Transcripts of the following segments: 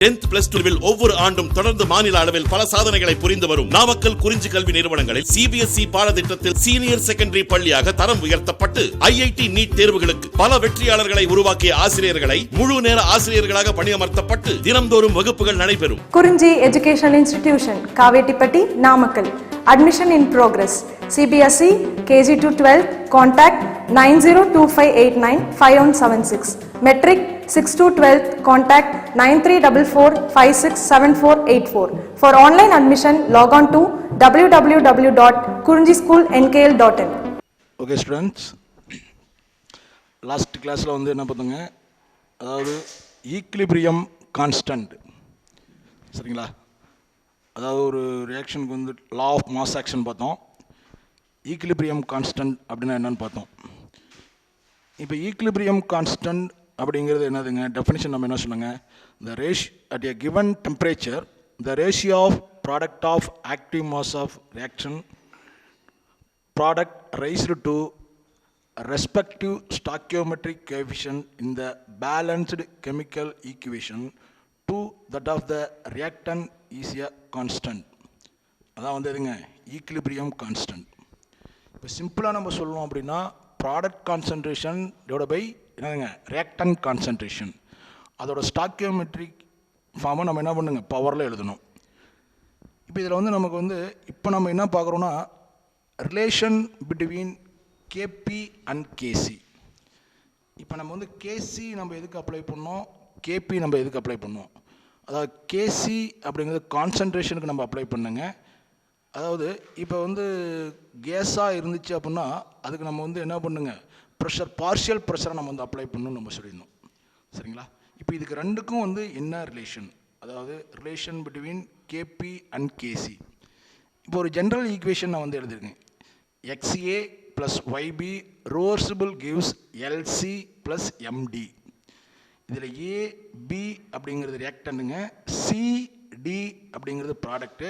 10th plus 2 ஒவ்வொரு ஆண்டும் தொடர்ந்து மாநில அளவில் பல சாதனைகளை புரிந்து வரும் நாமக்கல் குறிஞ்சி கல்வி நிறுவனங்களில் சிபிஎஸ்இ பாடத்திட்டத்தில் சீனியர் செகண்டரி பள்ளியாக தரம் உயர்த்தப்பட்டு ஐஐடி நீட் தேர்வுகளுக்கு பல வெற்றியாளர்களை உருவாக்கிய ஆசிரியர்களை முழு நேர ஆசிரியர்களாக பணியமர்த்தப்பட்டு தினம்தோறும் வகுப்புகள் நடைபெறும். குறிஞ்சி educational institution, Kavettipatti, Namakkal. Admission in progress. CBSE KG to 12. Contact 9025895176. Metric 6 to 12. Contact 9344567484. For online admission, log on to www.kurinjischoolnkl.in. Okay students, last class la வந்து என்ன பார்த்தோங்க, அதாவது ஈக்லிபிரியம் கான்ஸ்டன்ட், சரிங்களா? அதாவது ஒரு ரியாக்ஷனுக்கு வந்து லா ஆஃப் மாஸ் ஆக்ஷன் பார்த்தோம். ஈக்லிபிரியம் கான்ஸ்டன்ட் அப்படின்னா என்னன்னு பார்த்தோம். இப்போ ஈக்லிபிரியம் கான்ஸ்டன்ட் அப்படிங்கிறது என்னதுங்க? டெஃபினிஷன் நம்ம என்ன சொன்னாங்க? the ratio at a given temperature, the ratio of product of active mass of reaction product raised to respective stoichiometric coefficient in the balanced chemical equation to that of the reactant is a constant. அதான் வந்து எதுங்க? Equilibrium constant. இப்போ சிம்பிளாக நம்ம சொல்லணும் அப்படின்னா product concentration divide by என்னதுங்க? Reactant concentration. அதோட ஸ்டாக்கியோமெட்ரிக் ஃபார்மை நம்ம என்ன பண்ணுங்க? பவரில் எழுதணும். இப்போ இதில் வந்து நமக்கு வந்து இப்போ நம்ம என்ன பார்க்குறோன்னா relation between KP and KC. இப்போ நம்ம வந்து கேசி நம்ம எதுக்கு அப்ளை பண்ணோம், கேபி நம்ம எதுக்கு அப்ளை பண்ணோம்? அதாவது கேசி அப்படிங்கிறது கான்சன்ட்ரேஷனுக்கு நம்ம அப்ளை பண்ணுங்க. அதாவது இப்போ வந்து கேஸாக இருந்துச்சு அப்படின்னா அதுக்கு நம்ம வந்து என்ன பண்ணுங்க? ப்ரெஷர், பார்ஷியல் ப்ரெஷரை நம்ம வந்து அப்ளை பண்ணணும்னு நம்ம சொல்லியிருந்தோம், சரிங்களா? இப்போ இதுக்கு ரெண்டுக்கும் வந்து என்ன ரிலேஷன், அதாவது relation between KP and KC. இப்போ ஒரு ஜென்ரல் ஈக்குவேஷன் நான் வந்து எழுதியிருக்கேன். X A plus Y B reversible gives L C plus M D. இதில் ஏ பி அப்படிங்கிறது ரியாக்டன்ட்டுங்க, சி டி அப்படிங்கிறது ப்ராடக்ட்டு,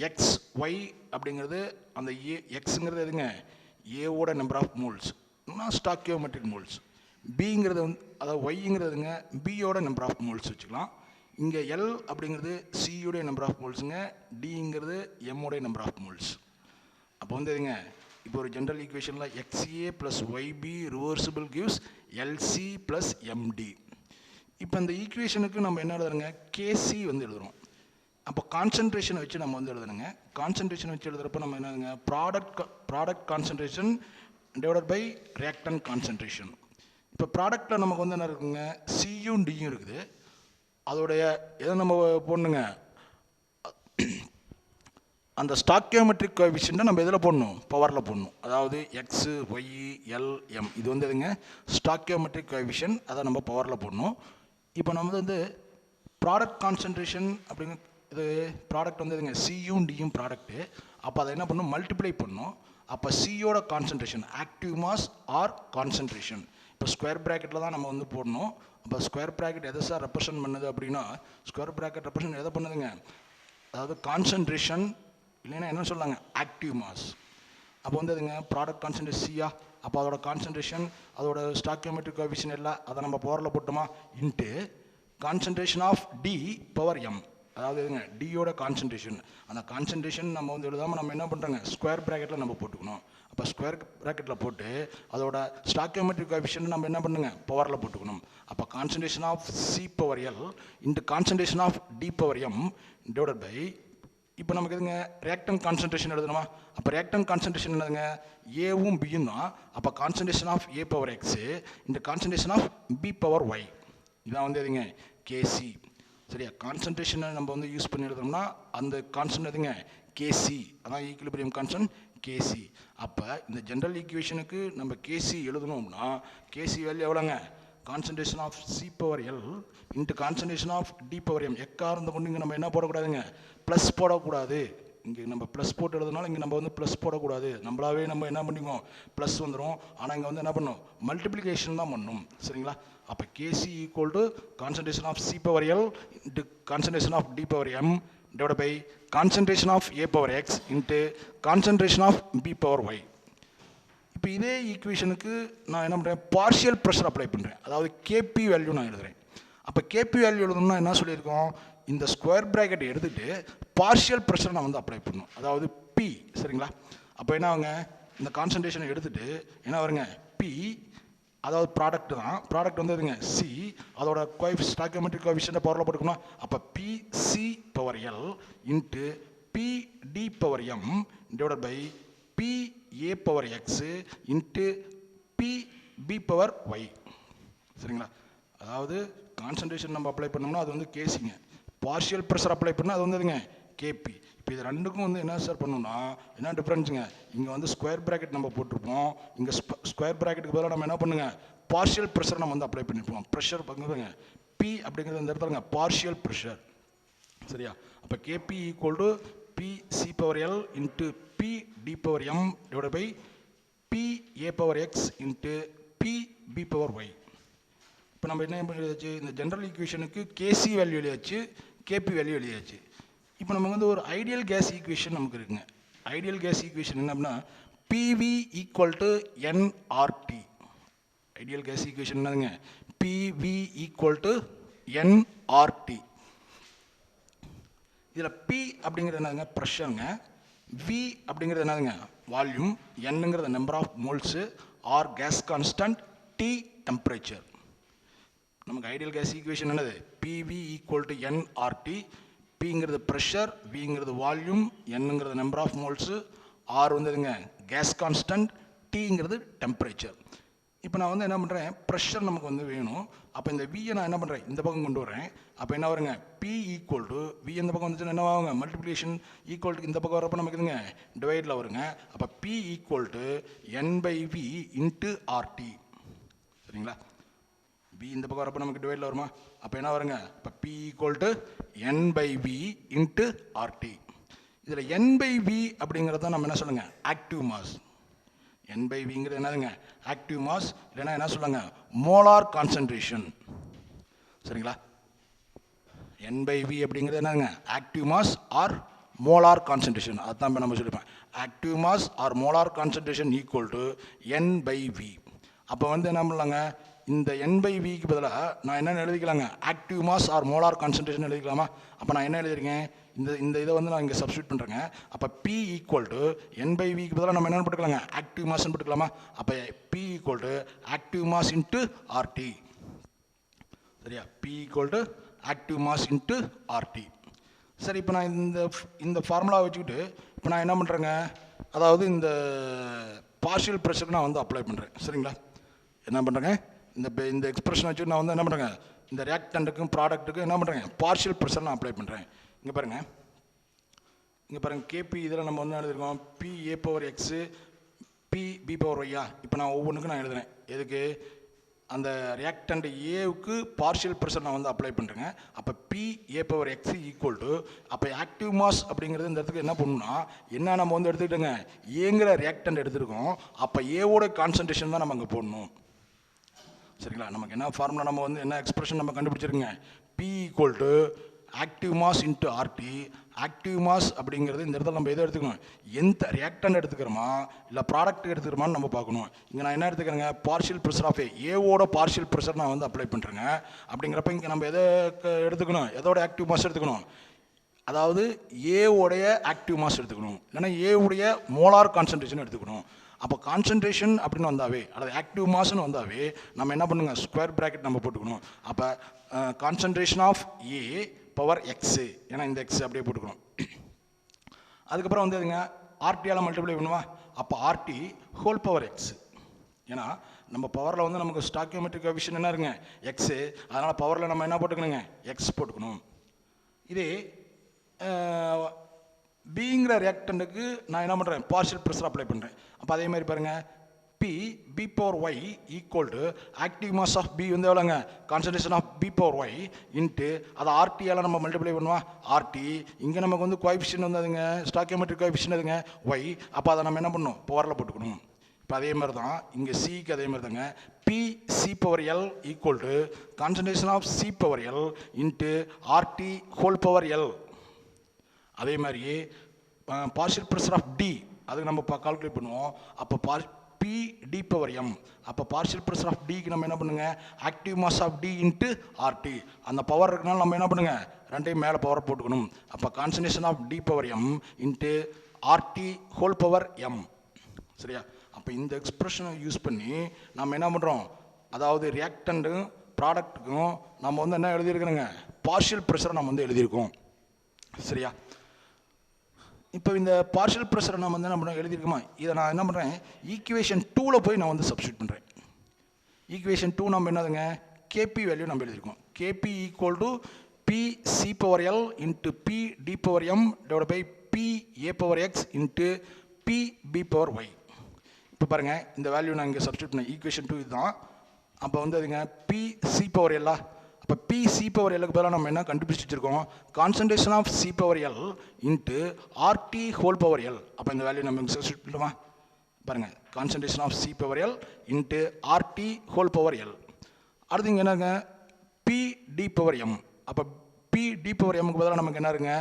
எக்ஸ் ஒய் அப்படிங்கிறது அந்த ஏ எக்ஸுங்கிறது எதுங்க? ஏவோட number of moles, stoichiometric moles. பிங்கிறது வந்து அதாவது ஒய்ங்கிறதுங்க பியோட நம்பர் ஆஃப் மோல்ஸ் வச்சுக்கலாம். இங்கே எல் அப்படிங்கிறது சியோடைய நம்பர் ஆஃப் மோல்ஸுங்க, டிங்கிறது எம்மோடைய நம்பர் ஆஃப் மோல்ஸ். அப்போ வந்து எதுங்க? இப்போ ஒரு ஜென்ரல் ஈக்குவேஷனில் X A plus Y B reversible gives L C plus M D. இப்போ இந்த ஈக்குவேஷனுக்கு நம்ம என்ன எழுதுறோங்க? கேசி வந்து எழுதுகிறோம். அப்போ கான்சன்ட்ரேஷனை வச்சு நம்ம வந்து எழுதுறோங்க. கான்சன்ட்ரேஷன் வச்சு எழுதுறப்ப நம்ம என்னதுங்க? Product concentration divided by reactant concentration. இப்போ ப்ராடக்டில் நமக்கு வந்து என்ன இருக்குங்க? சியும் டியும் இருக்குது. அதோடைய எதை நம்ம போடணுங்க? அந்த ஸ்டாக்கியோமெட்ரிக் கோஎஃபிஷியன்ட்டை நம்ம எதில் போடணும்? பவரில் போடணும். அதாவது எக்ஸு ஒய் எல் எம் இது வந்து எதுங்க? ஸ்டாக்கியோமெட்ரிக் கோஎஃபிஷியன்ட், அதை நம்ம பவரில் போடணும். இப்போ நம்ம வந்து ப்ராடக்ட் கான்சன்ட்ரேஷன் அப்படிங்க, இது ப்ராடக்ட் வந்து எதுங்க? சியும் டியும் ப்ராடக்ட்டு. அப்போ அதை என்ன பண்ணணும்? மல்டிப்ளை பண்ணணும். அப்போ சியோட concentration active mass or concentration இப்போ ஸ்கொயர் ப்ராக்கெட்டில் தான் நம்ம வந்து போடணும். அப்போ ஸ்கொயர் ப்ராக்கெட் எதை சார் ரெப்ரசன்ட் பண்ணுது அப்படின்னா, ஸ்கொயர் ப்ராக்கெட் ரெப்ரசன்ட் எதை பண்ணுதுங்க? அதாவது கான்சன்ட்ரேஷன் இல்லைன்னா என்ன சொல்லாங்க? Active mass. அப்போ வந்து அதுங்க ப்ராடக்ட் கான்சன்ட்ரேஷன் சியா, அப்போ அதோட கான்சன்ட்ரேஷன் அதோட ஸ்டாக்கியோமெட்ரிக் கோஎஃபிஷியன்ட் இல்லை, அதை நம்ம பவரில் போட்டோமா into concentration of D power M. அதாவது எதுங்க? டியோட கான்சன்ட்ரேஷன். அந்த கான்சன்ட்ரேஷன் நம்ம வந்து எழுதாமல் நம்ம என்ன பண்ணுறோங்க? ஸ்கொயர் ப்ராக்கெட்டில் நம்ம போட்டுக்கணும். அப்போ ஸ்கொயர் ப்ராக்கெட்டில் போட்டு அதோட ஸ்டாக்கியோமெட்ரிக் கோஎஃபிஷியன்ட் நம்ம என்ன பண்ணுங்க? பவரில் போட்டுக்கணும். அப்போ concentration of C power L into concentration of D power M divided by இப்போ நமக்கு எதுங்க? ரியாக்டன்ட் கான்சன்ட்ரேஷன் எழுதணுமா? அப்போ ரியாக்டன்ட் கான்சன்ட்ரேஷன் என்னதுங்க? ஏவும் பியும் தான். அப்போ concentration of A power X இந்த concentration of B power Y, இதான் வந்து எதுங்க? கேசி. சரியா? கான்சன்ட்ரேஷனை நம்ம வந்து யூஸ் பண்ணி எழுதுறோம்னா அந்த கான்ஸ்டன்ட் எதுங்க? கேசி. அதான் ஈக்லிபிரியம் கான்ஸ்டன்ட் கேசி. அப்போ இந்த ஜென்ரல் ஈக்குவேஷனுக்கு நம்ம கேசி எழுதணும்னா கேசி வேல்யூ எவ்வளோங்க? Concentration of C power L into concentration of D power M. எக்காக இருந்து கொண்டு இங்கே நம்ம என்ன போடக்கூடாதுங்க? ப்ளஸ் போடக்கூடாது. இங்கே நம்ம ப்ளஸ் போட்டு எழுதுனாலும் இங்கே நம்ம வந்து ப்ளஸ் போடக்கூடாது. நம்மளாவே நம்ம என்ன பண்ணிக்குவோம்? ப்ளஸ் வந்துடும். ஆனால் இங்கே வந்து என்ன பண்ணணும்? மல்டிப்ளிகேஷன் தான் பண்ணணும், சரிங்களா? அப்போ KC equal to concentration of C power L into concentration of D power M divided by concentration of A power x into concentration of B power y. இப்போ இதே ஈக்குவேஷனுக்கு நான் என்ன பண்ணுறேன்? பார்ஷியல் ப்ரெஷர் அப்ளை பண்ணுறேன். அதாவது கேபி வேல்யூ நான் எழுதுகிறேன். அப்போ கேபி வேல்யூ எழுதணும்னா என்ன சொல்லியிருக்கோம், இந்த ஸ்கொயர் ப்ராக்கெட் எடுத்துகிட்டு பார்ஷியல் ப்ரெஷர் நான் வந்து அப்ளை பண்ணணும், அதாவது பி. சரிங்களா? அப்போ என்ன ஆகுங்க, இந்த கான்சன்ட்ரேஷனை எடுத்துகிட்டு என்ன வருங்க, பி, அதாவது ப்ராடக்ட் தான், ப்ராடக்ட் வந்து எதுங்க சி, அதோட ஸ்டாக்கியோமெட்ரிக் கோஎஃபிஷியன்ட் பவரில் போட்டுக்கணும். அப்போ P C power L into P D power M divided by P A power X into P B power Y. சரிங்களா? அதாவது கான்சன்ட்ரேஷன் நம்ம அப்ளை பண்ணோம்னா அது வந்து கேசிங்க, பார்ஷியல் ப்ரெஷர் அப்ளை பண்ணால் அது வந்து எதுங்க கேபி. இப்போ இது ரெண்டுக்கும் வந்து என்ன சார் பண்ணணும்னா என்ன டிஃப்ரென்ஸுங்க, இங்கே வந்து ஸ்கொயர் ப்ராக்கெட் நம்ம போட்டிருப்போம், இங்கே ஸ்கொயர் ப்ராக்கெட்டுக்கு பதிலாக நம்ம என்ன பண்ணுங்க பார்ஷியல் ப்ரெஷர் நம்ம வந்து அப்ளை பண்ணிப்போம். ப்ரெஷர் பங்குதுங்க பி அப்படிங்கிறது இந்த இடத்துலங்க பார்ஷியல் ப்ரெஷர். சரியா? அப்போ KP equal to P C power L into P D power M divide by P A power X into P B power Y. இப்போ நம்ம என்ன எழுதியாச்சு, இந்த ஜென்ரல் ஈக்குவேஷனுக்கு கேசி வேல்யூ எழுதியாச்சு, கேபி வேல்யூ எழுதியாச்சு. இப்போ நமக்கு வந்து ஒரு ஐடியல் கேஸ் ஈக்குவேஷன் நமக்கு இருக்குங்க. ஐடியல் கேஸ் ஈக்குவேஷன் என்ன அப்படின்னா PV equal to NRT. Ideal gas equation என்னதுங்க, பிவி ஈக்குவல் டு என்ஆர்டி. இதில் பி அப்படிங்கிறது என்னதுங்க ப்ரெஷருங்க, வி அப்படிங்கிறது என்னதுங்க வால்யூம், என்னங்கிறது number of moles, R gas constant, T temperature. நமக்கு ஐடியல் கேஸ் ஈக்குவேஷன் என்னது, பிவி ஈக்குவல் டு என்ஆர்டி. பிங்கிறது ப்ரெஷர், விங்கிறது வால்யூம், என்னங்கிறது நம்பர் ஆஃப் மோல்ஸு, ஆர் வந்துங்க கேஸ் கான்ஸ்டன்ட், டிங்கிறது டெம்பரேச்சர். இப்போ நான் வந்து என்ன பண்ணுறேன், ப்ரெஷர் நமக்கு வந்து வேணும். அப்போ இந்த வியை நான் என்ன பண்ணுறேன் இந்த பக்கம் கொண்டு வரேன். அப்போ என்ன வருங்க, பி ஈக்குவல் டு வி இந்த பக்கம் வந்துச்சுன்னா என்ன ஆகுங்க, மல்டிப்ளிகேஷன் ஈக்குவல் டு இந்த பக்கம் வரப்போ நமக்கு இதுங்க டிவைடில் வருங்க. அப்போ P equal to N by V into RT. சரிங்களா? பி இந்த பக்கம் வரப்போ நமக்கு டிவைடில் வருமா, அப்போ என்ன வருங்க, இப்போ P equal to N by V into RT. இதில் என் பை வி அப்படிங்கிறது தான் நம்ம என்ன சொல்லுங்க ஆக்டிவ் மாஸ். என் பை விங்கிறது என்னதுங்க ஆக்டிவ் மாஸ், இல்லைன்னா என்ன சொல்லுங்க மோலார் கான்சன்ட்ரேஷன். சரிங்களா? என் பை வி அப்படிங்கிறது என்னதுங்க active mass or molar concentration. அதுதான் இப்போ நம்ம சொல்லிப்பேன், active mass or molar concentration equal to N by V. அப்போ வந்து என்ன பண்ணலாங்க, இந்த என் பை விக்கு பதிலாக நான் என்னென்ன எழுதிக்கலாங்க, active mass or molar concentration எழுதிக்கலாமா. அப்போ நான் என்ன எழுதிருக்கேன், இந்த இதை வந்து நான் இங்கே சப்ஸ்டியூட் பண்ணுறேங்க. அப்போ P equal to N by விக்கு பதிலாக நம்ம என்னென்னு போட்டுக்கலாங்க ஆக்டிவ் மாஸ்ன்னு போட்டுக்கலாமா. அப்போ P equal to active mass into RT. சரியா? P equal to active mass into RT. சரி, இப்போ நான் இந்த ஃபார்முலா வச்சுக்கிட்டு இப்போ நான் என்ன பண்ணுறேங்க, அதாவது இந்த பார்ஷியல் ப்ரெஷருக்கு நான் வந்து அப்ளை பண்ணுறேன். சரிங்களா? என்ன பண்ணுறேங்க, இந்த எக்ஸ்பிரஷன் வச்சு நான் வந்து என்ன பண்ணுறேங்க, இந்த ரியாக்டண்ட்டுக்கும் ப்ராடக்ட்டுக்கும் என்ன பண்ணுறேங்க பார்ஷியல் ப்ரெஷர் நான் அப்ளை பண்ணுறேன். இங்கே பாருங்கள், கேபி இதில் நம்ம வந்து எழுதிருக்கோம் P A power X P B power ஒய்யா. இப்போ நான் ஒவ்வொன்றுக்கும் நான் எழுதுறேன், எதுக்கு அந்த ரியாக்டண்ட் ஏவுக்கு பார்ஷியல் ப்ரெஷர் நான் வந்து அப்ளை பண்ணுறேங்க. அப்போ P A power X equal to, அப்போ ஆக்டிவ் மாஸ் அப்படிங்கிறது இந்த இடத்துக்கு என்ன பண்ணணும்னா என்ன நம்ம வந்து எடுத்துக்கிட்டோங்க ஏங்கிற ரியாக்டண்ட் எடுத்துருக்கோம். அப்போ ஏவோட கான்சன்ட்ரேஷன் தான் நம்ம அங்கே போடணும். சரிங்களா? நமக்கு என்ன ஃபார்முலா நம்ம வந்து என்ன எக்ஸ்பிரஷன் நம்ம கண்டுபிடிச்சிருக்கோங்க, P equal to active mass into RT. Active mass அப்படிங்கிறது இந்த இடத்துல நம்ம எதை எடுத்துக்கணும், எந்த ரியாக்டன்ட் எடுத்துக்கிறோமா இல்லை ப்ராடக்ட் எடுத்துக்கிறோமான்னு நம்ம பார்க்கணும். இங்கே நான் என்ன எடுத்துக்கிறேங்க, பார்ஷியல் ப்ரெஷர் ஆஃப் ஏவோட பார்ஷியல் ப்ரெஷர் நான் வந்து அப்ளை பண்ணுறேங்க. அப்படிங்கிறப்ப இங்கே நம்ம எதை எடுத்துக்கணும், எதோட ஆக்டிவ் மாஸ் எடுத்துக்கணும், அதாவது ஏவோடைய ஆக்டிவ் மாஸ் எடுத்துக்கணும், இல்லைன்னா ஏவுடைய மோலார் கான்சன்ட்ரேஷன் எடுத்துக்கணும். அப்போ கான்சன்ட்ரேஷன் அப்படின்னு வந்தாவே அல்லது ஆக்டிவ் மாஸ்ன்னு வந்தாவே நம்ம என்ன பண்ணுங்க ஸ்கொயர் ப்ராக்கெட் நம்ம போட்டுக்கணும். அப்போ concentration of A power X, ஏன்னா இந்த எக்ஸ் அப்படியே போட்டுக்கணும். அதுக்கப்புறம் வந்து அதுங்க ஆர்டியால் மல்டிப்ளை பண்ணுவா. அப்போ ஆர்டி ஹோல் பவர் எக்ஸ், ஏன்னா நம்ம பவரில் வந்து நமக்கு ஸ்டாக்கியோமெட்ரிக் கோஎஃபிஷியன்ட் என்ன இருங்க எக்ஸு, அதனால் பவரில் நம்ம என்ன போட்டுக்கணுங்க எக்ஸ் போட்டுக்கணும். இதே பிங்கிற ரியாக்டண்ட்டுக்கு நான் என்ன பண்ணுறேன் பார்ஷியல் ப்ரெஷர் அப்ளை பண்ணுறேன். அப்போ அதே மாதிரி பாருங்கள், P B power Y equal to active mass of B வந்து எவ்வளோங்க concentration of B power Y into அதை ஆர்டியால் நம்ம மல்டிப்ளை பண்ணுவோம். ஆர்டி இங்கே நமக்கு வந்து கோஎஃபிஷியன்ட் வந்து அதுங்க ஸ்டாக்கியோமெட்ரிக் கோஎஃபிஷியன்ட் அதுங்க ஒய். அப்போ அதை நம்ம என்ன பண்ணணும் பவரில் போட்டுக்கணும். இப்போ அதே மாதிரி தான் இங்கே சிக்கு அதே மாதிரி தாங்க, P C power L equal to concentration of C power L into RT whole power L. அதே மாதிரி பார்ஷியல் ப்ரெஷர் ஆஃப் டி அதுக்கு நம்ம கால்குலேட் பண்ணுவோம். அப்போ பி டி பவர் எம். அப்போ பார்ஷியல் ப்ரெஷர் ஆஃப் டிக்கு நம்ம என்ன பண்ணுங்க, active mass of D into RT. அந்த பவர் இருக்கனால நம்ம என்ன பண்ணுங்க, ரெண்டையும் மேலே பவர் போட்டுக்கணும். அப்போ concentration of D power M into RT whole power M. சரியா? அப்போ இந்த எக்ஸ்பிரஷனை யூஸ் பண்ணி நம்ம என்ன பண்ணுறோம், அதாவது ரியாக்டண்ட்டும் ப்ராடக்ட்டுக்கும் நம்ம வந்து என்ன எழுதியிருக்கிறோங்க, பார்ஷியல் ப்ரெஷரை நம்ம வந்து எழுதியிருக்கோம். சரியா? இப்போ இந்த பார்ஷியல் ப்ரெஷரை நம்ம வந்து என்ன பண்ணுறோம் எழுதியிருக்கோமா, இதை நான் என்ன பண்ணுறேன், ஈக்குவேஷன் 2ல் போய் நான் வந்து சப்ஸ்டியூட் பண்ணுறேன். ஈக்குவேஷன் 2 நம்ம என்னதுங்க, கேபி வேல்யூ நம்ம எழுதியிருக்கோம். KP equal to P C power L into P D power M divide by P A power X into P B power Y. இப்போ பாருங்கள், இந்த வேல்யூ நான் இங்கே சப்ஸ்டியூட் பண்ணேன். ஈக்குவேஷன் 2 இதுதான். அப்போ வந்து அதுங்க பி சி பவர் எல்லா, அப்போ பி சி பவர் எல்லுக்கு பதிலாக நம்ம என்ன கண்டுபிடிச்சி வச்சுருக்கோம், concentration of C power L into RT whole power L. அப்போ இந்த வேல்யூ நம்ம சப்ஸ்டியூட் பண்ணுமா, பாருங்கள், concentration of C power L into RT whole power L. அடுத்து இங்கே என்னங்க, பி டி பவர் எம். அப்போ பி டி பவர் எம்முக்கு பதிலாக நமக்கு என்ன இருங்க,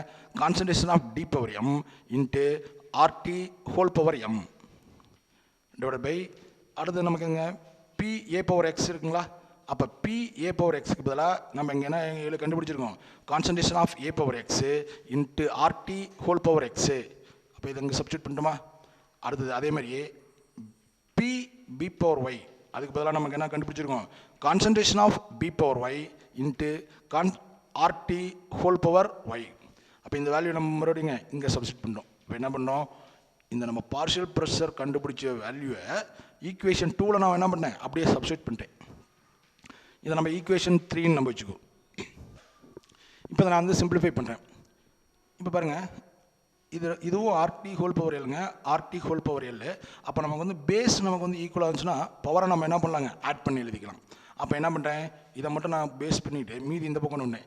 concentration of D power M into RT whole power M divide by, அடுத்து நமக்குங்க பி ஏ பவர் எக்ஸ் இருக்குங்களா. அப்போ பி ஏ பவர் எக்ஸுக்கு பதிலாக நம்ம இங்கே என்ன கண்டுபிடிச்சிருக்கோம், concentration of A power X into RT whole power X. அப்போ இதை இங்கே சப்ஸ்டியூட் பண்ணிட்டோமா. அடுத்தது அதே மாதிரியே பி பி பவர் ஒய், அதுக்கு பதிலாக நமக்கு என்ன கண்டுபிடிச்சிருக்கோம், concentration of B power Y into RT whole power Y. அப்போ இந்த வேல்யூ நம்ம மறுபடியும் இங்கே சப்ஸ்டியூட் பண்ணோம். இப்போ என்ன பண்ணோம், இந்த நம்ம பார்ஷியல் ப்ரெஷர் கண்டுபிடிச்ச வேல்யூவை ஈக்குவேஷன் 2ல் நான் என்ன பண்ணேன், அப்படியே சப்ஸ்டியூட் பண்ணிட்டேன். இதை நம்ம ஈக்குவேஷன் 3ன்னு நம்ம வச்சுக்கோ. இப்போ நான் வந்து சிம்பிளிஃபை பண்ணுறேன். இப்போ பாருங்கள், இதுவும் ஆர்டி ஹோல் பவர் எல்லுங்க, ஆர்டி ஹோல் பவர் எல். அப்போ நமக்கு வந்து பேஸ் நமக்கு வந்து ஈக்குவலாக இருந்துச்சுன்னா பவரை நம்ம என்ன பண்ணலாங்க, ஆட் பண்ணி எழுதிக்கலாம். அப்போ என்ன பண்ணுறேன், இதை மட்டும் நான் பேஸ் பண்ணிவிட்டு மீதி இந்த பக்கம் ஒன்று,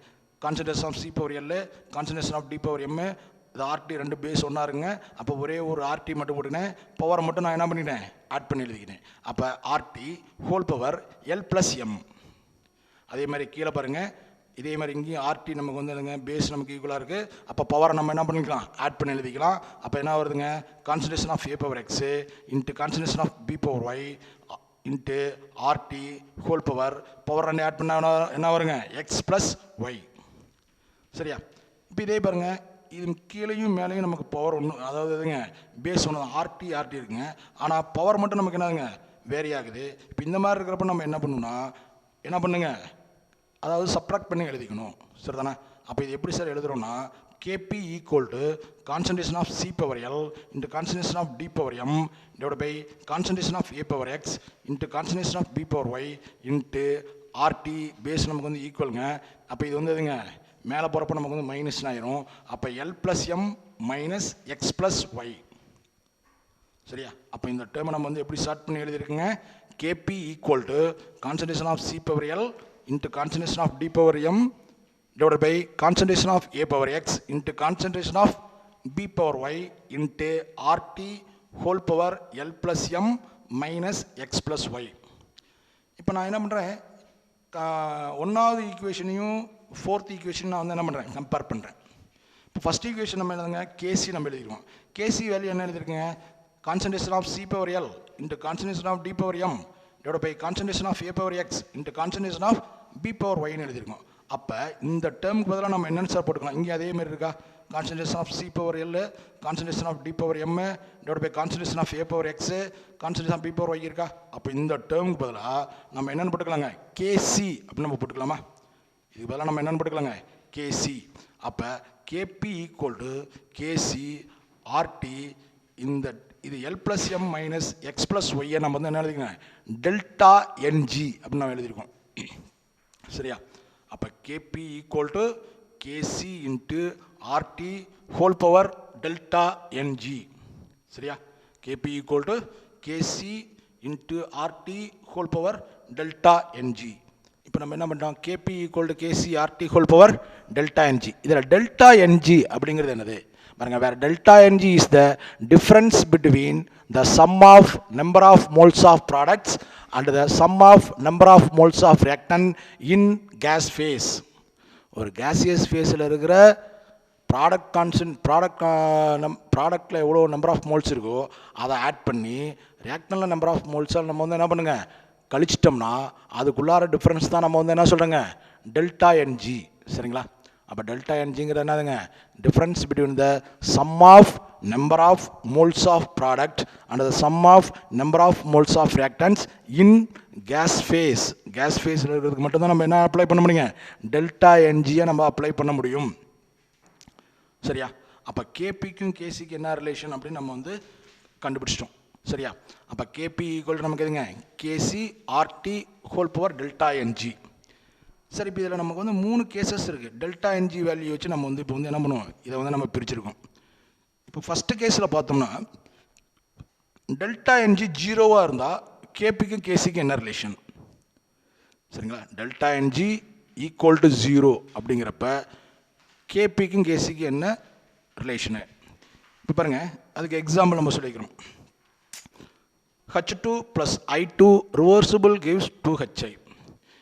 concentration of C power L, concentration of D power M, இது ஆர்டி ரெண்டு பேஸ் ஒன்றா இருங்க. அப்போ ஒரே ஒரு ஆர்டி மட்டும் போட்டுக்கினேன், பவரை மட்டும் நான் என்ன பண்ணிட்டேன், ஆட் பண்ணி எழுதிக்கினேன். அப்போ RT whole power L plus M. அதே மாதிரி கீழே பாருங்கள், இதே மாதிரி இங்கேயும் ஆர்டி நமக்கு வந்து பேஸ் நமக்கு ஈக்குவலாக இருக்குது. அப்போ பவரை நம்ம என்ன பண்ணிக்கலாம், ஆட் பண்ணி எழுதிக்கலாம். அப்போ என்ன வருதுங்க, concentration of A power X into concentration of B power Y into RT whole power, power ரெண்டு ஆட் பண்ண என்ன வருங்க, எக்ஸ் ப்ளஸ் ஒய். சரியா? இப்போ இதே பாருங்கள், இது கீழேயும் மேலேயும் நமக்கு பவர் ஒன்று, அதாவது இதுங்க பேஸ் ஒன்று தான், ஆர்டி ஆர்டி இருக்குங்க. ஆனால் பவர் மட்டும் நமக்கு என்னதுங்க வேரி ஆகுது. இப்போ இந்த மாதிரி இருக்கிறப்ப நம்ம என்ன பண்ணணும்னா என்ன பண்ணுங்க, அதாவது சப்ராக்ட் பண்ணி எழுதிக்கணும். சரிதானே? அப்போ இது எப்படி சார் எழுதுறோம்னா, KP equal to concentration of C power L into concentration of D power M divide by concentration of A power X into concentration of B power Y into RT பேஸ் நமக்கு வந்து ஈக்குவலுங்க. அப்போ இது வந்து எதுங்க மேலே போகிறப்ப நமக்கு வந்து மைனஸ்னு ஆயிரும். அப்போ L plus M minus X plus Y. சரியா? அப்போ இந்த டேர்மை நம்ம வந்து எப்படி ஸ்டார்ட் பண்ணி எழுதியிருக்குங்க, KP equal to concentration of C power L into concentration of D power M divided by concentration of A power x into concentration of B power y into RT whole power L plus M minus x plus y. இப்போ நான் என்ன பண்ணுறேன், ஒன்றாவது ஈக்குவேஷனையும் fourth equation நான் வந்து என்ன பண்ணுறேன், compare பண்ணுறேன். இப்போ ஃபஸ்ட் ஈக்குவேஷன் நம்ம எழுதுங்க, கேசி நம்ம எழுதிருக்கோம். கேசி வேல்யூ என்ன எழுதிருக்குங்க, concentration of C power L into concentration of D power M divide by concentration of A power X into concentration of B power ஒய்னு எழுதிருக்கோம். அப்போ இந்த டேர்முக்கு பதிலாக நம்ம என்னென்னு சார் போட்டுக்கலாம், இங்கே அதே மாதிரி இருக்கா, concentration of C power L concentration of D power M divide by concentration of A power X concentration of B power Y இருக்கா. அப்போ இந்த டேர்முக்கு பதிலாக நம்ம என்னென்னு போட்டுக்கலாங்க, கேசி அப்படின்னு நம்ம போட்டுக்கலாமா. இதுக்கு பதிலாக நம்ம என்னென்னு போட்டுக்கலாங்க, கேசி. அப்போ KP equal to KC RT, இந்த இது L plus M minus X plus ஒய்யை நம்ம வந்து என்ன எழுதிக்கோங்க, டெல்டா என்ஜி அப்படின்னு நம்ம எழுதியிருக்கோம். சரியா? அப்போ KP equal to KC into RT whole power delta NG. சரியா? KP equal to KC into RT whole power delta NG. இப்போ நம்ம என்ன பண்ணுறோம், KP equal to KC RT whole power delta NG. இதில் டெல்டா என்ஜி அப்படிங்கிறது என்னது பாருங்க, வேறு delta NG is the difference between the sum of number of moles of products and the sum of number of moles of reactant in gas face. ஒரு gaseous ஃபேஸில் இருக்கிற ப்ராடக்ட்டில் எவ்வளோ number of moles இருக்கோ அதை ஆட் பண்ணி ரியாக்டனில் number of மோல்ஸால் நம்ம வந்து என்ன பண்ணுங்க கழிச்சிட்டோம்னா அதுக்குள்ளார டிஃப்ரென்ஸ் தான் நம்ம வந்து என்ன சொல்கிறோங்க டெல்டா என்ஜி. சரிங்களா? அப்போ டெல்டா என்ஜிங்கிறது என்னதுங்க difference between the sum of number of moles of product and the sum of number of moles of reactants in gas phase. Gas ஃபேஸில் இருக்கிறதுக்கு மட்டும்தான் நம்ம என்ன அப்ளை பண்ண முடியுங்க டெல்டா என்ஜியை நம்ம அப்ளை பண்ண முடியும். சரியா? அப்போ கேபிக்கும் கேசிக்கு என்ன ரிலேஷன் அப்படின்னு நம்ம வந்து கண்டுபிடிச்சிட்டோம். சரியா? அப்போ கேபி ஈக்குவல் நமக்கு எதுங்க KC RT whole power delta NG. சரி, இப்போ இதில் நமக்கு வந்து 3 கேசஸ் இருக்குது. டெல்டா என்ஜி வேல்யூ வச்சு நம்ம வந்து இப்போ வந்து என்ன பண்ணுவோம் இதை வந்து நம்ம பிரிச்சிருக்கோம். இப்போ ஃபஸ்ட்டு கேஸில் பார்த்தோம்னா டெல்டா என்ஜி 0வாக இருந்தால் கேபிக்கும் கேசிக்கும் என்ன ரிலேஷன்? சரிங்களா? டெல்டா என்ஜி ஈக்குவல் டு 0 அப்படிங்கிறப்ப கேபிக்கும் கேசிக்கும் என்ன ரிலேஷனு? இப்போ பாருங்கள், அதுக்கு எக்ஸாம்பிள் நம்ம சொல்லிக்கிறோம். H2 plus I2 reversible gives 2HI.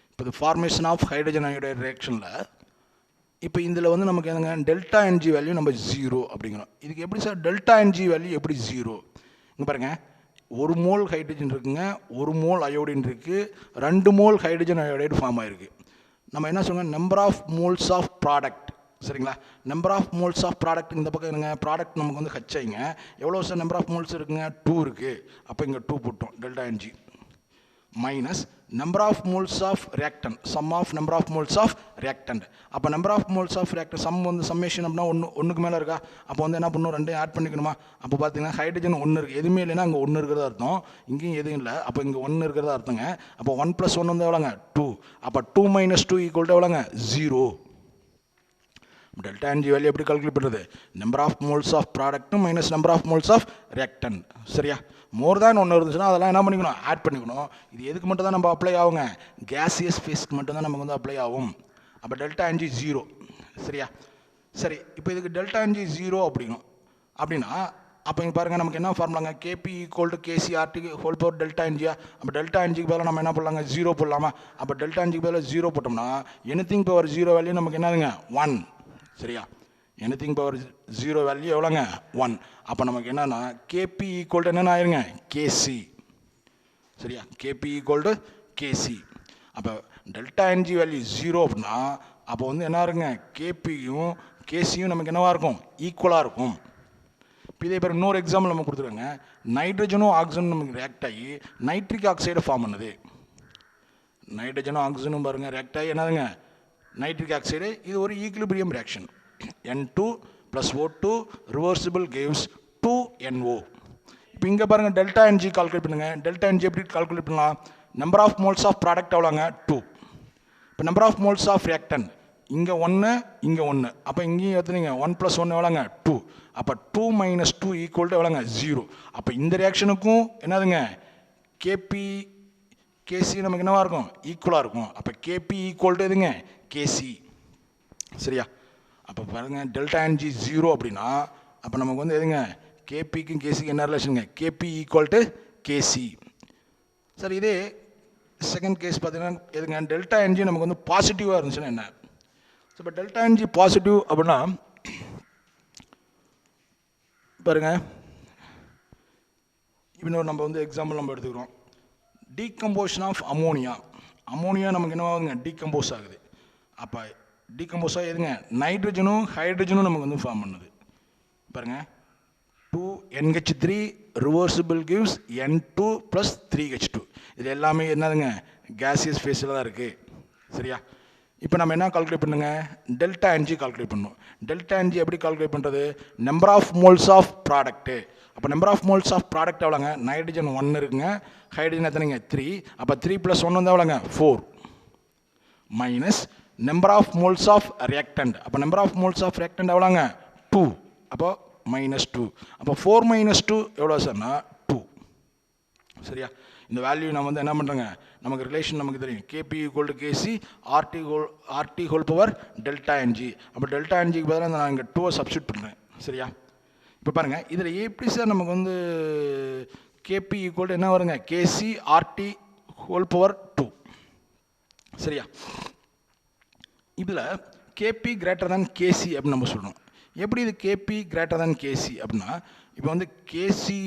இப்போ இது ஃபார்மேஷன் ஆஃப் ஹைட்ரஜன் அயோடைடு ரியாக்ஷனில் இப்போ இதில் வந்து நமக்கு என்னங்க டெல்டா என்ஜி வேல்யூ நம்ம 0 அப்படிங்கிறோம். இதுக்கு எப்படி சார் டெல்டா என்ஜி வேல்யூ எப்படி 0? இங்கே பாருங்கள், 1 மோல் ஹைட்ரஜன் இருக்குங்க, 1 மோல் அயோடின் இருக்குது, 2 மோல் ஹைட்ரஜன் அயோடைடு ஃபார்ம் ஆகிருக்கு. நம்ம என்ன சொல்லுங்கள் number of moles of product. சரிங்களா? Number of moles of product இந்த பக்கம் என்னங்க ப்ராடக்ட் நமக்கு வந்து ஹச்ஐங்க. எவ்வளோ சார் நம்பர் ஆஃப் மோல்ஸ் இருக்குங்க 2 இருக்குது. அப்போ இங்கே 2 போட்டோம் delta NG minus number of moles of reactant sum of number of moles of reactant. அப்போ number of moles of reactant sum வந்து சம்மேஷன் அப்படின்னா ஒன்றுக்கு மேலே இருக்கா? அப்போ வந்து என்ன பண்ணணும் 2 ஆட் பண்ணிக்கணுமா? அப்போ பார்த்தீங்கன்னா ஹைட்ரஜன் 1 இருக்குது, எதுவுமே இல்லைன்னா அங்கே 1 இருக்கிறதா அர்த்தம், இங்கேயும் எதுவும் இல்லை, அப்போ இங்கே 1 இருக்கிறதா அர்த்தங்க. அப்போ 1 + 1 வந்து எவ்வளோங்க 2. அப்போ 2 - 2 = எவ்வளோங்க 0. டெல்டா என்ஜி வேல்யூ எப்படி கால்குலேட் பண்ணுறது? நம்பர் ஆஃப் மோல்ஸ் ஆஃப் ப்ராடக்ட்டும் minus number of moles of reactant. சரியா? மோர் தேன் 1 இருந்துச்சுன்னா அதெல்லாம் என்ன பண்ணிக்கணும் ஆட் பண்ணிக்கணும். இது எதுக்கு மட்டும் தான் நம்ம அப்ளை ஆகுங்க கேசியஸ் ஃபேஸ்க்கு மட்டும் தான் நமக்கு வந்து அப்ளை ஆகும். அப்போ டெல்டா என்ஜி 0. சரியா? சரி, இப்போ இதுக்கு டெல்டா என்ஜி 0 அப்படின்னா அப்போ இங்கே பாருங்கள் நமக்கு என்ன ஃபார்முலாங்க KP equal to KC RT whole power delta என்ஜியா. அப்போ டெல்டா என்ஜிக்கு பதிலாக நம்ம என்ன பண்ணலாங்க 0 போடலாமா? அப்போ டெல்டா என்ஜிக்கு பதிலாக 0 போட்டோம்னா எனிதிங் பவர் 0 வேல்யூ நமக்கு என்னதுங்க 1. சரியா? எனிதிங் பவர் 0 வேல்யூ எவ்வளோங்க 1. அப்போ நமக்கு என்னன்னா கேபி ஈக்குவல் டு என்னென்ன ஆயிருங்க கேசி. சரியா? KP equal to KC. அப்போ டெல்டா என்ஜி வேல்யூ 0 அப்படின்னா அப்போ வந்து என்ன இருங்க கேபியும் கேசியும் நமக்கு என்னவாக இருக்கும் ஈக்குவலாக இருக்கும். இப்போ இதே பேர் இன்னொரு எக்ஸாம்பிள் நம்ம கொடுத்துருக்காங்க. நைட்ரஜனும் ஆக்சிஜனும் நமக்கு ரியாக்ட் ஆகி நைட்ரிக் ஆக்சைடு ஃபார்ம் பண்ணுது. நைட்ரஜனும் ஆக்சிஜனும் பாருங்கள் ரியாக்ட் ஆகி என்னதுங்க நைட்ரிக் ஆக்சைடு. இது ஒரு equilibrium reaction. N2 + O2 reversible gives 2NO. இப்போ இங்கே பாருங்கள் டெல்டா என்ஜி கால்குலேட் பண்ணுங்கள். டெல்டா என்ஜி எப்படி கால்குலேட் பண்ணலாம்? Number of moles of product எவ்வளோங்க 2. இப்போ number of moles of reactant இங்கே 1 இங்கே 1. அப்போ இங்கேயும் எடுத்துனீங்க 1 + 1 எவ்வளோங்க 2. அப்போ 2 - 2 = எவ்வளோங்க 0. அப்போ இந்த ரியாக்ஷனுக்கும் என்னதுங்க கேபி கேசி நமக்கு என்னவாக இருக்கும் ஈக்குவலாக இருக்கும். அப்போ கேபி ஈக்குவல் டு எதுங்க கேசி. சரியா? அப்போ பாருங்கள் டெல்டா என்ஜி 0 அப்படின்னா அப்போ நமக்கு வந்து எதுங்க கேபிக்கும் கேசிக்கும் என்ன ரிலேஷனுங்க கேபி ஈக்குவல் டு கேசி. சரி, இதே செகண்ட் கேஸ் பார்த்தீங்கன்னா எதுங்க டெல்டா என்ஜி நமக்கு வந்து பாசிட்டிவாக இருந்துச்சுன்னா என்ன? ஸோ இப்போ டெல்டா என்ஜி பாசிட்டிவ் அப்படின்னா பாருங்க இன்னொரு நம்ம வந்து எக்ஸாம்பிள் நம்ம எடுத்துக்கிறோம். Decomposition of ammonia. அமோனியா நமக்கு என்னவாகுங்க டீகம்போஸ் ஆகுது. அப்போ டீகம்போஸ் ஆக எதுங்க நைட்ரஜனும் ஹைட்ரஜனும் நமக்கு வந்து ஃபார்ம் பண்ணுது. பாருங்க 2NH3 reversible gives N2 + 3H2. இது எல்லாமே என்னதுங்க கேசியஸ் ஃபேஸில் தான் இருக்குது. சரியா? இப்போ நம்ம என்ன கால்குலேட் பண்ணுங்க டெல்டா என்ஜி கால்குலேட் பண்ணணும். டெல்டா என்ஜி எப்படி கால்குலேட் பண்ணுறது? Number of moles of product. அப்போ number of moles of product எவ்வளோங்க நைட்ரஜன் 1 இருக்குங்க, ஹைட்ரஜன் எத்தனைங்க 3. அப்போ 3 + 1 வந்து எவ்வளோங்க 4 minus number of moles of reactant. அப்போ number of moles of reactant எவ்வளோங்க 2. அப்போ -2. அப்போ 4 - 2 எவ்வளோ சார்னா 2. சரியா? இந்த வேல்யூ நம்ம வந்து என்ன பண்ணுறோங்க நமக்கு ரிலேஷன் நமக்கு தெரியும் KP equal to KC RT whole power delta NG. அப்போ டெல்டா என்ஜிக்கு பதிலாக நான் இங்கே 2 சப்ஸ்டியூட் பண்ணுறேன். சரியா? இப்போ பாருங்கள் இதில் எப்படி சார் நமக்கு வந்து கேபி ஈக்குவல் டு என்ன வருங்க கேசி ஆர்டி ஹோல் பவர் 2. சரியா? இதில் கேபி கிரேட்டர் தேன் கேசி அப்படின்னு நம்ம சொல்லணும். எப்படி இது கேபி கிரேட்டர் தேன் கேசி அப்படின்னா, இப்போ வந்து கேசி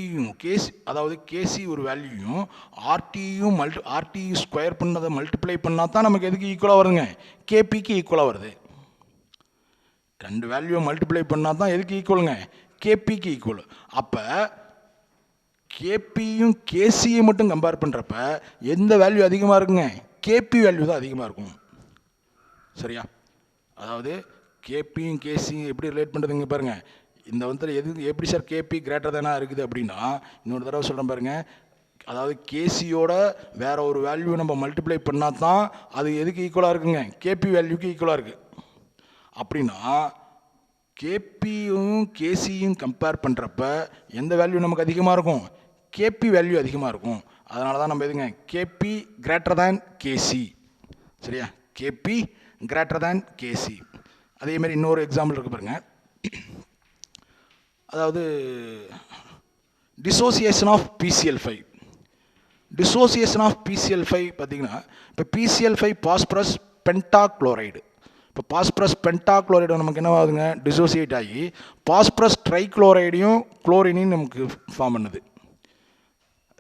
அதாவது கேசி ஒரு வேல்யூயும் ஆர்டி ஸ்கொயர் பண்ணதை மல்டிப்ளை பண்ணால் தான் நமக்கு எதுக்கு ஈக்குவலாக வருதுங்க, கேபிக்கு ஈக்குவலாக வருது. ரெண்டு வேல்யூவை மல்டிப்ளை பண்ணால் தான் எதுக்கு ஈக்குவலுங்க, கேபிக்கு ஈக்குவல். அப்போ கேபியும் கேசியும் மட்டும் கம்பேர் பண்ணுறப்ப எந்த வேல்யூ அதிகமாக இருக்குங்க, கேபி வேல்யூ தான் அதிகமாக இருக்கும். சரியா? அதாவது கேபியும் கேசியும் எப்படி ரிலேட் பண்ணுறதுங்க பாருங்கள். இந்த வந்து எப்படி சார் கேபி கிரேட்டர் தானாக இருக்குது அப்படின்னா, இன்னொரு தடவை சொல்கிறேன் பாருங்கள். அதாவது கேசியோட வேற ஒரு வேல்யூ நம்ம மல்டிப்ளை பண்ணால் தான் அது எதுக்கு ஈக்குவலாக இருக்குங்க, கேபி வேல்யூக்கு ஈக்குவலாக இருக்குது. அப்படின்னா கேபியும் கேசியும் கம்பேர் பண்ணுறப்ப எந்த வேல்யூ நமக்கு அதிகமாக இருக்கும், கேபி வேல்யூ அதிகமாக இருக்கும். அதனால தான் நம்ம எதுங்க கேபி கிரேட்டர் தேன் கேசி. சரியா? கேபி கிரேட்டர் தேன் கேசி. அதேமாதிரி இன்னொரு எக்ஸாம்பிள் இருக்கு பாருங்க. அதாவது dissociation of PCl5. Dissociation of PCl5 பார்த்தீங்கன்னா, இப்போ PCl5 பாஸ்பரஸ் பென்டாக்ளோரைடு. இப்போ பாஸ்பரஸ் பென்டாக்ளோரைடு நமக்கு என்ன ஆகுதுங்க, டிசோசியேட் ஆகி பாஸ்பரஸ் ட்ரைக்ளோரைடையும் குளோரினையும் நமக்கு ஃபார்ம் பண்ணுது.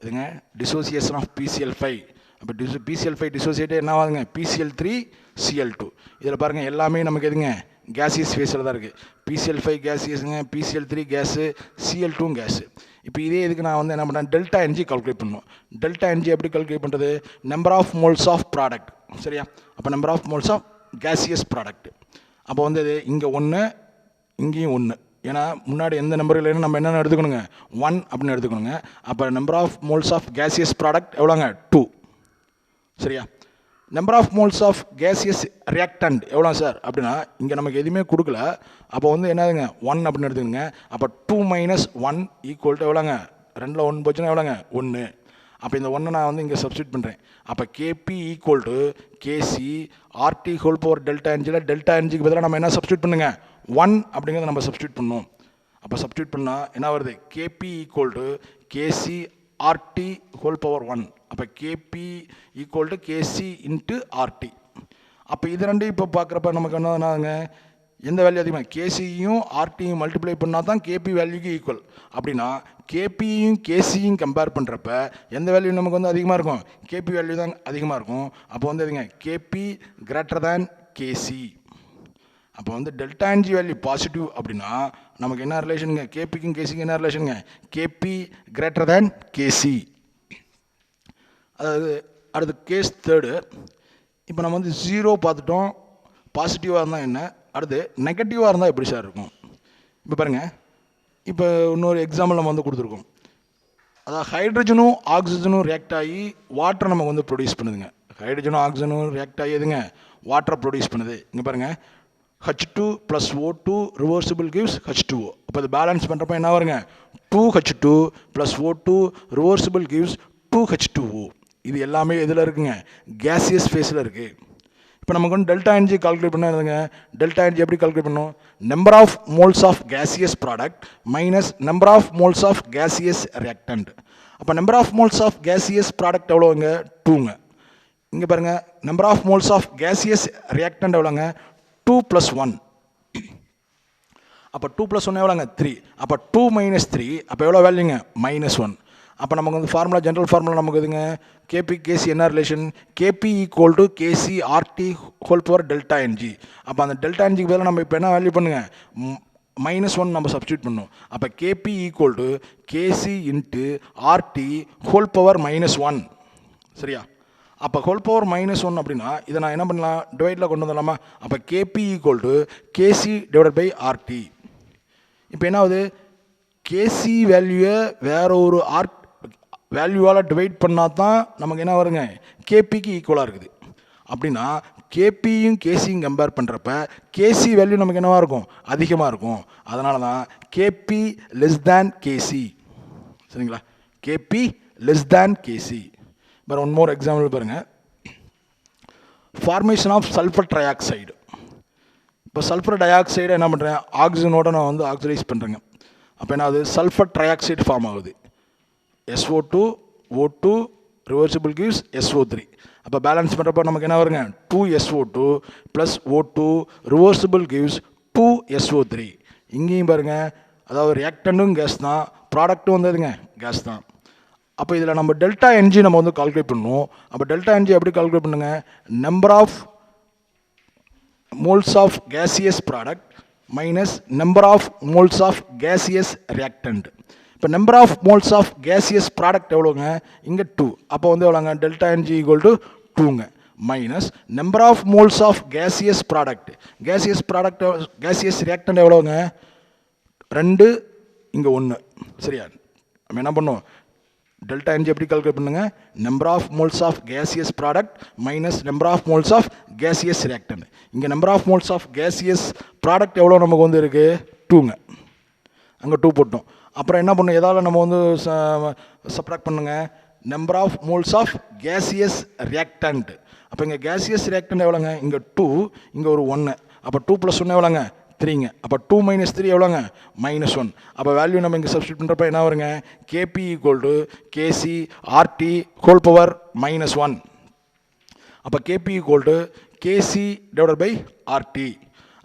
இதுங்க டிசோசியேஷன் ஆஃப் PCl5. அப்போ PCl5 டிசோசியேட் என்ன ஆகுதுங்க, PCl3Cl2. இதில் பாருங்கள் எல்லாமே நமக்கு எதுங்க, கேசியஸ் ஃபேஸில் தான் இருக்குது. PCl5 கேசியஸுங்க, PCl3 case, Cl2 case. இப்போ இதே இதுக்கு நான் வந்து என்ன பண்ணுறேன், டெல்டா என்ஜி கால்குலேட் பண்ணணும். டெல்டா என்ஜி எப்படி கால்குலேட் பண்ணுறது, number of moles of product. சரியா? அப்போ number of moles of gaseous product. அப்போ வந்து இது இங்கே 1 இங்கேயும் 1. ஏன்னா முன்னாடி எந்த நம்பர் இல்லைன்னு நம்ம என்னென்ன எடுத்துக்கணுங்க, 1 அப்படின்னு எடுத்துக்கணுங்க. அப்போ number of moles of gaseous product எவ்வளோங்க, 2. சரியா? Number of moles of gaseous reactant எவ்வளோ சார் அப்படின்னா, இங்கே நமக்கு எதுவுமே கொடுக்கல. அப்போ வந்து என்னதுங்க, 1 அப்படின்னு எடுத்துக்கோங்க. அப்போ 2 - 1 ஈக்குவல் டு எவ்வளோங்க, 2ல் 1 போச்சுன்னா எவ்வளோங்க, 1. அப்போ இந்த 1 நான் வந்து இங்கே சப்ஸ்டியூட் பண்ணுறேன். அப்போ KP equal to KC RT whole power delta என்ஜியில் டெல்டா என்ஜிக்கு பதிலாக நம்ம என்ன சப்ஸ்டியூட் பண்ணுங்க, 1 அப்படிங்கிறத நம்ம சப்ஸ்டியூட் பண்ணணும். அப்போ சப்ஸ்டியூட் பண்ணால் என்ன வருது, KP equal to KC RT whole power 1. அப்போ KP equal to KC into RT. அப்போ இது ரெண்டு இப்போ பார்க்குறப்ப நமக்கு என்னங்க, எந்த வேல்யூ அதிகமாக, கேசியும் ஆர்டியும் மல்டிப்ளை பண்ணால் தான் கேபி வேல்யூக்கு ஈக்குவல். அப்படின்னா கேபியும் கேசியும் கம்பேர் பண்ணுறப்ப எந்த வேல்யூ நமக்கு வந்து அதிகமாக இருக்கும், கேபி வேல்யூ தான் அதிகமாக இருக்கும். அப்போ வந்து எதுங்க, கேபி கிரேட்டர் தேன் கேசி. அப்போ வந்து டெல்டா என்ஜி வேல்யூ பாசிட்டிவ் அப்படின்னா நமக்கு என்ன ரிலேஷனுங்க, கேபிக்கும் கேசிக்கும் என்ன ரிலேஷனுங்க, கேபி கிரேட்டர் தேன் கேசி. அதாவது அடுத்து கேஸ் தேர்டு. இப்போ நம்ம வந்து 0 பார்த்துட்டோம், பாசிட்டிவாக இருந்தால் என்ன, அடுத்து நெகட்டிவாக இருந்தால் எப்படி சார் இருக்கும். இப்போ பாருங்கள், இப்போ இன்னொரு எக்ஸாம்பிள் நம்ம வந்து கொடுத்துருக்கோம். அதாவது ஹைட்ரஜனும் ஆக்சிஜனும் ரியாக்ட் ஆகி வாட்டரை நமக்கு வந்து ப்ரொடியூஸ் பண்ணுதுங்க. ஹைட்ரஜனும் ஆக்சிஜனும் ரியாக்ட் ஆகி எதுங்க, வாட்டரை ப்ரொடியூஸ் பண்ணுது. இங்கே பாருங்கள், H2 + O2 reversible gives H2O. அப்போ அது பேலன்ஸ் பண்ணுறப்ப என்ன வருங்க, 2H2 + O2 reversible gives 2H2O. இது எல்லாமே எதில் இருக்குங்க, கேசியஸ் ஃபேஸில் இருக்குது. இப்போ நமக்கு வந்து டெல்டா என்ஜி கால்குலேட் பண்ணாதுங்க. டெல்டா என்ஜி எப்படி கால்குலேட் பண்ணணும், number of moles of gaseous product minus number of moles of gaseous reactant. அப்போ number of moles of gaseous product எவ்வளோங்க, 2ங்க. இங்கே பாருங்கள், number of moles of gaseous reactant எவ்வளோங்க, 2 + 1. அப்போ 2 + 1 எவ்வளோங்க, 3. அப்போ 2 - 3 அப்போ எவ்வளோ வேல்யூங்க, -1. அப்போ நமக்கு வந்து ஃபார்முலா, ஜென்ரல் ஃபார்முலா நமக்கு எதுங்க, கேபி கேசி என்ன relation, KP equal to KC RT whole power delta NG. அப்போ அந்த டெல்டா என்ஜிக்கு பதிலாக நம்ம இப்போ என்ன வேல்யூ பண்ணுங்க, -1 நம்ம சப்ஸ்டியூட் பண்ணணும். அப்போ KP equal to KC into RT whole power -1. சரியா? அப்போ ஹோல் பவர் -1 அப்படின்னா இதை நான் என்ன பண்ணலாம், டிவைடில் கொண்டு வந்துடலாமா. அப்போ KP equal to KC divided by RT. இப்போ என்ன ஆகுது, கேசி வேல்யூவை வேற ஒரு வேல்யூவால் டிவைட் பண்ணால் தான் நமக்கு என்ன வருங்க, கேபிக்கு ஈக்குவலாக இருக்குது. அப்படின்னா கேபியும் கேசியும் கம்பேர் பண்ணுறப்ப கேசி வேல்யூ நமக்கு என்னவாக இருக்கும், அதிகமாக இருக்கும். அதனால தான் கேபி லெஸ் தேன் கேசி. சரிங்களா? KP less than KC. வேறு ஒன் மோர் எக்ஸாம்பிள் பாருங்கள். Formation of sulphur trioxide. இப்போ சல்ஃபர் டை ஆக்சைடை என்ன பண்ணுறேன், ஆக்சிஜனோட நான் வந்து ஆக்சிடைஸ் பண்ணுறேங்க. அப்போ என்ன ஆகுது, சல்ஃபர் ட்ரை ஆக்சைடு ஃபார்ம் ஆகுது. SO2 O2 reversible gives SO3. அப்போ பேலன்ஸ் பண்ணுறப்போ நமக்கு என்ன வருங்க 2SO2 plus O2 reversible gives 2SO3. இங்கேயும் பாருங்கள், அதாவது ரியாக்டண்ட்டும் கேஸ் தான், ப்ராடக்ட்டும் வந்ததுங்க கேஸ் தான். அப்போ இதில் நம்ம டெல்டா என்ஜி நம்ம வந்து கால்குலேட் பண்ணணும். அப்போ டெல்டா என்ஜி எப்படி கால்குலேட் பண்ணுங்க, number of moles of gaseous product minus number of moles of gaseous reactant. இப்போ number of moles of gaseous product எவ்வளோங்க, இங்கே 2. அப்போ வந்து எவ்வளோங்க, டெல்டா என்ஜி ஈக்குவல் டு 2ங்க, minus number of moles of gaseous product. Gaseous reactant எவ்வளோங்க, 2, இங்கே 1. சரியா, நம்ம என்ன பண்ணோம், டெல்டா என்ஜி எப்படி கால்குலேட் பண்ணுங்க, number of moles of gaseous product minus number of moles of gaseous reactant. இங்கே number of moles of gaseous product எவ்வளோ நமக்கு வந்து இருக்குது, 2ங்க, அங்கே 2 போட்டோம். அப்புறம் என்ன பண்ணும், எதாவது நம்ம வந்து சப்ராக்ட் பண்ணுங்க, number of moles of gaseous reactant. அப்போ இங்கே கேசியஸ் ரியாக்டன்ட் எவ்வளோங்க, இங்கே 2, இங்கே ஒரு 1. அப்போ 2 + 1 எவ்வளோங்க, 3ங்க. அப்போ 2 - 3 எவ்வளோங்க, -1. அப்போ வேல்யூ நம்ம இங்கே சப்ஸ்டியூட் பண்ணுறப்ப என்ன வருங்க, KP = KC RT whole power -1. அப்போ KP = KC / RT.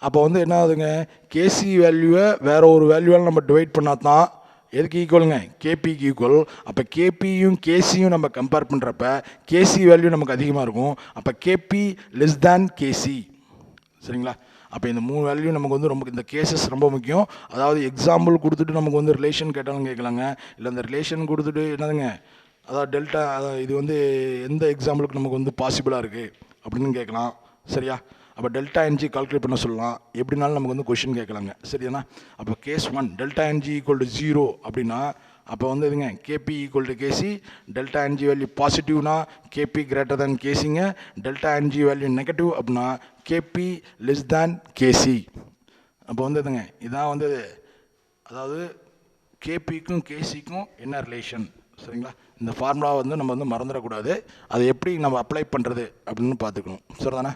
அப்போ வந்து என்ன ஆகுதுங்க, KC வேல்யூவை வேற ஒரு வேல்யூவால் நம்ம டிவைட் பண்ணால் தான் எதுக்கு ஈக்குவலுங்க, கேபிக்கு ஈக்குவல். அப்போ கேபியும் கேசியும் நம்ம கம்பேர் பண்ணுறப்ப கேசி வேல்யூ நமக்கு அதிகமாக இருக்கும். அப்போ கேபி லெஸ் தேன் கேசி. சரிங்களா, அப்போ இந்த 3 வேல்யூ நமக்கு வந்து ரொம்ப, இந்த கேசஸ் ரொம்ப முக்கியம். அதாவது எக்ஸாம்பிள் கொடுத்துட்டு நமக்கு வந்து ரிலேஷன் கேட்டாலும் கேட்கலாங்க, இல்லை அந்த ரிலேஷன் கொடுத்துட்டு என்னதுங்க, அதாவது டெல்டா, இது வந்து எந்த எக்ஸாம்பிளுக்கு நமக்கு வந்து பாசிபிளாக இருக்குது அப்படின்னு கேட்கலாம். சரியா, அப்போ டெல்டா என்ஜி கால்குலேட் பண்ண சொல்லலாம், எப்படினாலும் நமக்கு வந்து கொஷின் கேட்கலாங்க. சரியாண்ணா, அப்போ கேஸ் 1 டெல்டா என்ஜி = 0 அப்படின்னா அப்போ வந்து இதுங்க KP = KC. Delta NG value பாசிட்டிவ்னா கேபி கிரேட்டர் தேன் கேசிங்க. டெல்டா என்ஜி வேல்யூ நெகட்டிவ் அப்படின்னா கேபி லெஸ் தேன் கேசி. அப்போ வந்து இதுங்க இதான் வந்து, அதாவது கேபிக்கும் கேசிக்கும் என்ன ரிலேஷன். சரிங்களா, இந்த ஃபார்முலா வந்து நம்ம வந்து மறந்துடக்கூடாது, அதை எப்படி நம்ம அப்ளை பண்ணுறது அப்படின்னு பார்த்துக்கணும். சரிதானே.